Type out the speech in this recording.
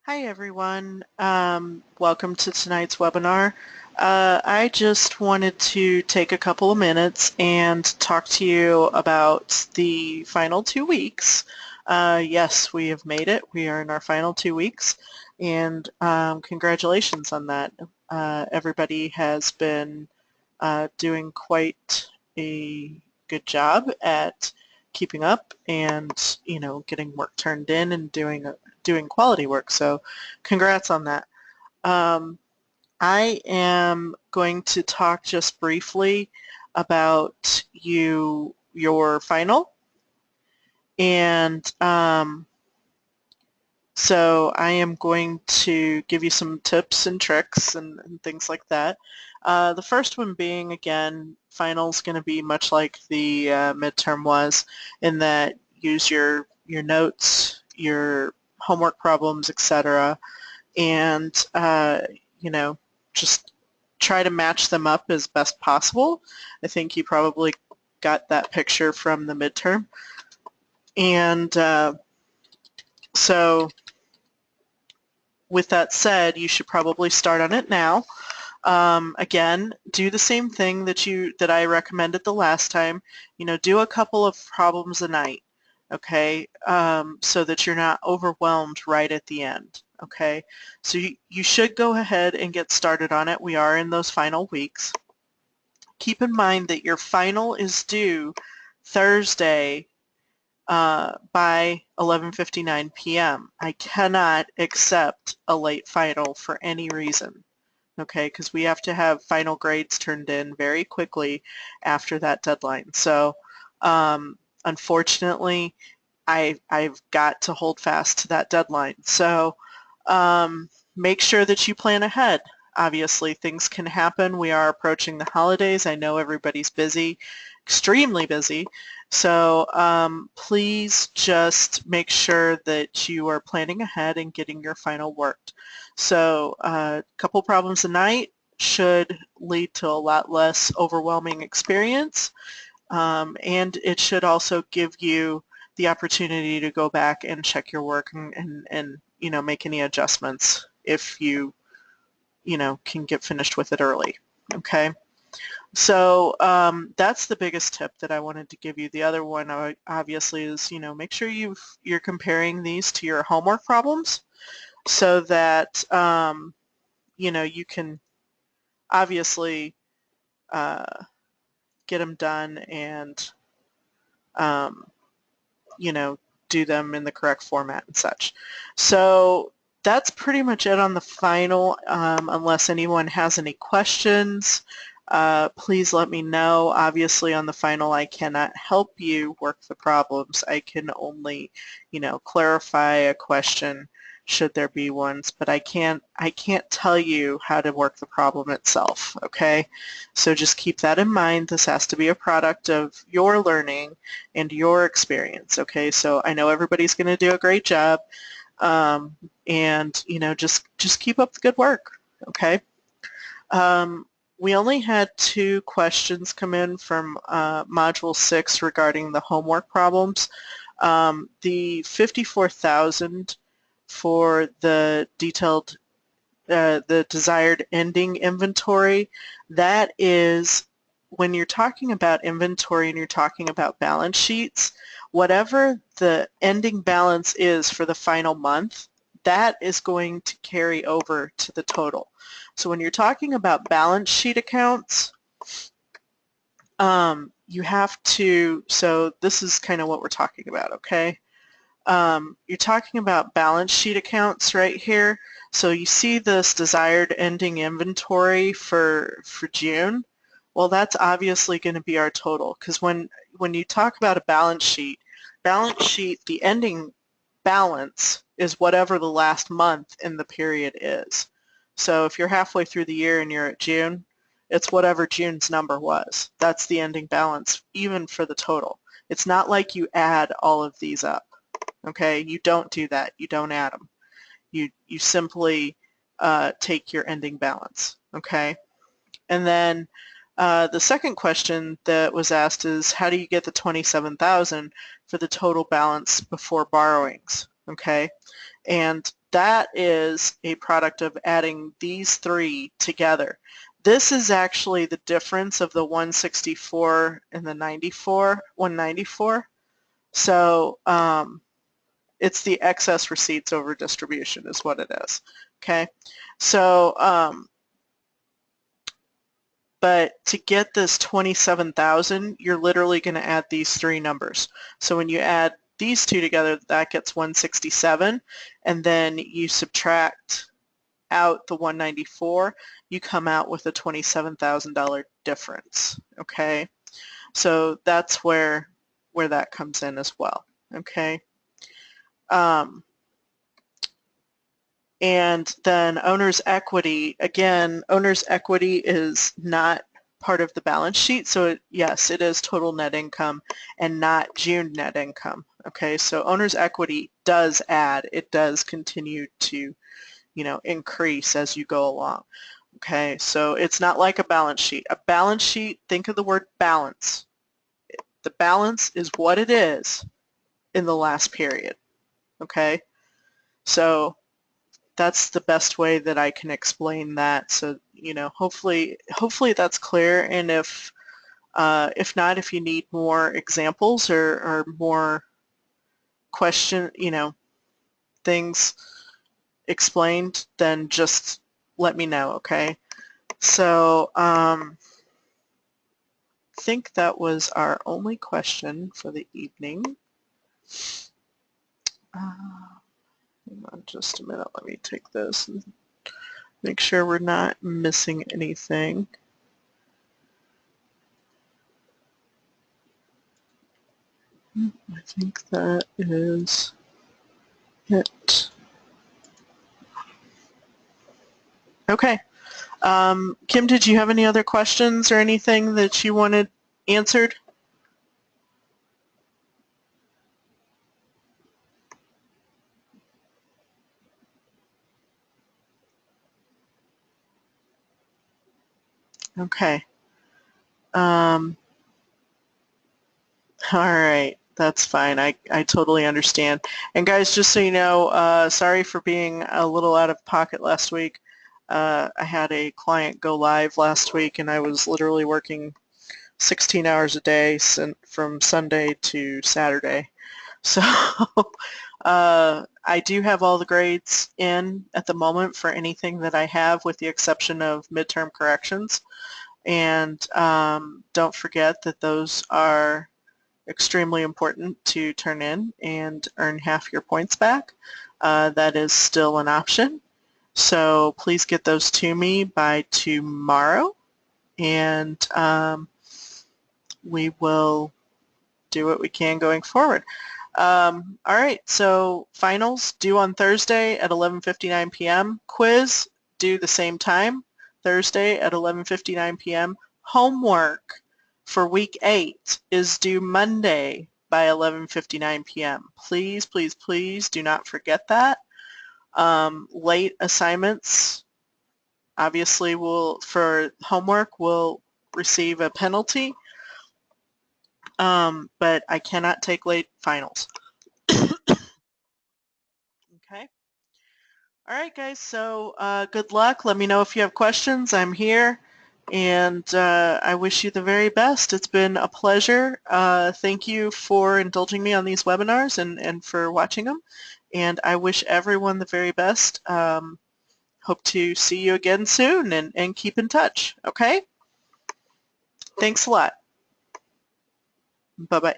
Hi everyone. Welcome to tonight's webinar. I just wanted to take a couple of minutes and talk to you about the final 2 weeks. Yes, we have made it. We are in our final 2 weeks, and congratulations on that. Everybody has been doing quite a good job at keeping up and getting work turned in and doing quality work. So congrats on that. Um, I am going to talk just briefly about your final, and so I am going to give you some tips and tricks and things like that. The first one being, again, final's going to be much like the midterm was, in that use your notes, your homework problems, etc., and just try to match them up as best possible. I think you probably got that picture from the midterm, and so with that said, you should probably start on it now. Again, do the same thing that I recommended the last time. Do a couple of problems a night, okay, so that you're not overwhelmed right at the end, okay? So you should go ahead and get started on it. We are in those final weeks. Keep in mind that your final is due Thursday by 11:59 p.m. I cannot accept a late final for any reason, okay, because we have to have final grades turned in very quickly after that deadline. So unfortunately, I've got to hold fast to that deadline. So make sure that you plan ahead. Obviously, things can happen. We are approaching the holidays. I know everybody's busy, extremely busy. So please just make sure that you are planning ahead and getting your final worked. So a couple problems a night should lead to a lot less overwhelming experience, and it should also give you the opportunity to go back and check your work and make any adjustments if you can get finished with it early. Okay. So that's the biggest tip that I wanted to give you. The other one obviously is, make sure you're comparing these to your homework problems so that, you can obviously get them done and, um, do them in the correct format and such. So that's pretty much it on the final. Unless anyone has any questions, please let me know. Obviously on the final I cannot help you work the problems. I can only, clarify a question should there be ones, but I can't tell you how to work the problem itself, okay? So just keep that in mind. This has to be a product of your learning and your experience, okay? So I know everybody's going to do a great job, and just keep up the good work, okay? We only had 2 questions come in from Module 6 regarding the homework problems. The 54,000 for the the desired ending inventory, that is, when you're talking about inventory and you're talking about balance sheets, whatever the ending balance is for the final month, that is going to carry over to the total. So when you're talking about balance sheet accounts, you have to, so this is kind of what we're talking about, okay? You're talking about balance sheet accounts right here. So you see this desired ending inventory for June. Well, that's obviously going to be our total, because when you talk about a balance sheet, the ending balance is whatever the last month in the period is. So if you're halfway through the year and you're at June, it's whatever June's number was. That's the ending balance, even for the total. It's not like you add all of these up. Okay, you don't do that. You don't add them. You simply take your ending balance. Okay, and then the second question that was asked is, how do you get the 27,000 for the total balance before borrowings? Okay, and that is a product of adding these three together. This is actually the difference of the 164 and the 194. So it's the excess receipts over distribution is what it is. Okay, so but to get this 27,000, you're literally going to add these three numbers. So when you add these two together, that gets 167, and then you subtract out the 194, you come out with a $27,000 difference. Okay, so that's where that comes in as well. Okay. And then owner's equity, again, owner's equity is not part of the balance sheet, so yes, it is total net income and not June net income. Okay, so owner's equity does add, it does continue to, increase as you go along. Okay, so it's not like a balance sheet. A balance sheet, think of the word balance. The balance is what it is in the last period. Okay, so that's the best way that I can explain that. So, hopefully that's clear. And if not, if you need more examples or more things explained, then just let me know, okay? So, I think that was our only question for the evening. Hang on just a minute. Let me take this and make sure we're not missing anything. I think that is it. Okay. Kim, did you have any other questions or anything that you wanted answered? Okay. All right. That's fine. I totally understand. And guys, just so you know, sorry for being a little out of pocket last week. I had a client go live last week, and I was literally working 16 hours a day from Sunday to Saturday. So I do have all the grades in at the moment for anything that I have, with the exception of midterm corrections. And don't forget that those are extremely important to turn in and earn half your points back. That is still an option. So please get those to me by tomorrow, and we will do what we can going forward. All right, so finals due on Thursday at 11:59 p.m. Quiz due the same time, Thursday at 11:59 p.m. Homework for week 8 is due Monday by 11:59 p.m. Please, please, please do not forget that. Late assignments, obviously, for homework, will receive a penalty, but I cannot take late finals. Okay. All right, guys, so good luck. Let me know if you have questions. I'm here, and I wish you the very best. It's been a pleasure. Thank you for indulging me on these webinars and for watching them, and I wish everyone the very best. Hope to see you again soon, and keep in touch, okay? Thanks a lot. Bye-bye.